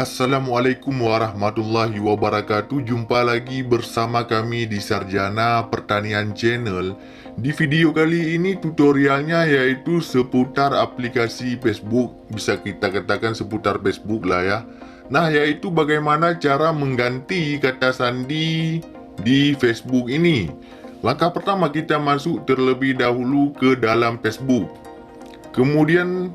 Assalamualaikum warahmatullahi wabarakatuh. Jumpa lagi bersama kami di Sarjana Pertanian Channel. Di video kali ini tutorialnya yaitu seputar aplikasi Facebook. Bisa kita katakan seputar Facebook lah ya. Nah, yaitu bagaimana cara mengganti kata sandi di Facebook ini. Langkah pertama, kita masuk terlebih dahulu ke dalam Facebook. Kemudian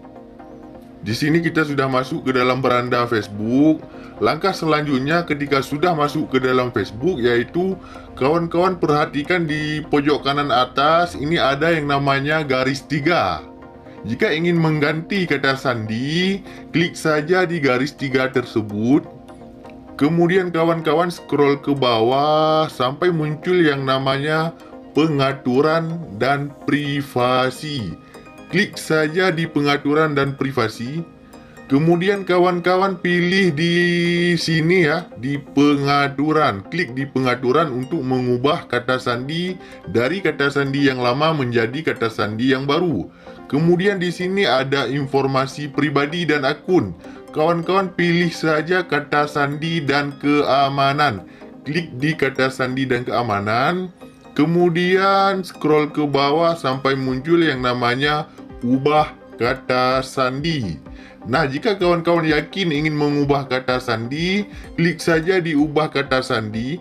di sini kita sudah masuk ke dalam beranda Facebook. Langkah selanjutnya ketika sudah masuk ke dalam Facebook, yaitu kawan-kawan perhatikan di pojok kanan atas ini ada yang namanya garis 3. Jika ingin mengganti kata sandi, klik saja di garis 3 tersebut. Kemudian kawan-kawan scroll ke bawah sampai muncul yang namanya pengaturan dan privasi. Klik saja di pengaturan dan privasi. Kemudian kawan-kawan pilih di sini ya, di pengaturan. Klik di pengaturan untuk mengubah kata sandi dari kata sandi yang lama menjadi kata sandi yang baru. Kemudian di sini ada informasi pribadi dan akun. Kawan-kawan pilih saja kata sandi dan keamanan. Klik di kata sandi dan keamanan. Kemudian scroll ke bawah sampai muncul yang namanya ubah kata sandi. Nah, jika kawan-kawan yakin ingin mengubah kata sandi, klik saja di ubah kata sandi.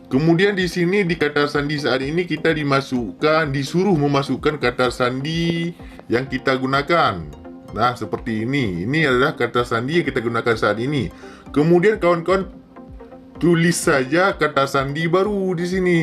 Kemudian di sini di kata sandi saat ini kita disuruh memasukkan kata sandi yang kita gunakan. Nah, seperti ini. Ini adalah kata sandi yang kita gunakan saat ini. Kemudian kawan-kawan tulis saja kata sandi baru di sini.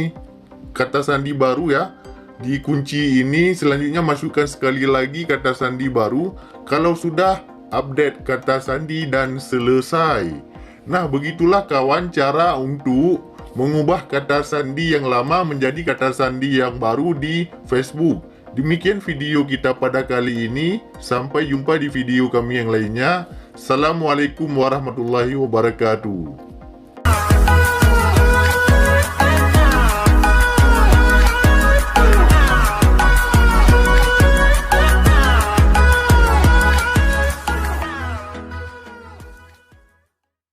Kata sandi baru ya. Di kunci ini selanjutnya masukkan sekali lagi kata sandi baru. Kalau sudah, update kata sandi dan selesai. Nah, begitulah kawan cara untuk mengubah kata sandi yang lama menjadi kata sandi yang baru di Facebook. Demikian video kita pada kali ini. Sampai jumpa di video kami yang lainnya. Assalamualaikum warahmatullahi wabarakatuh.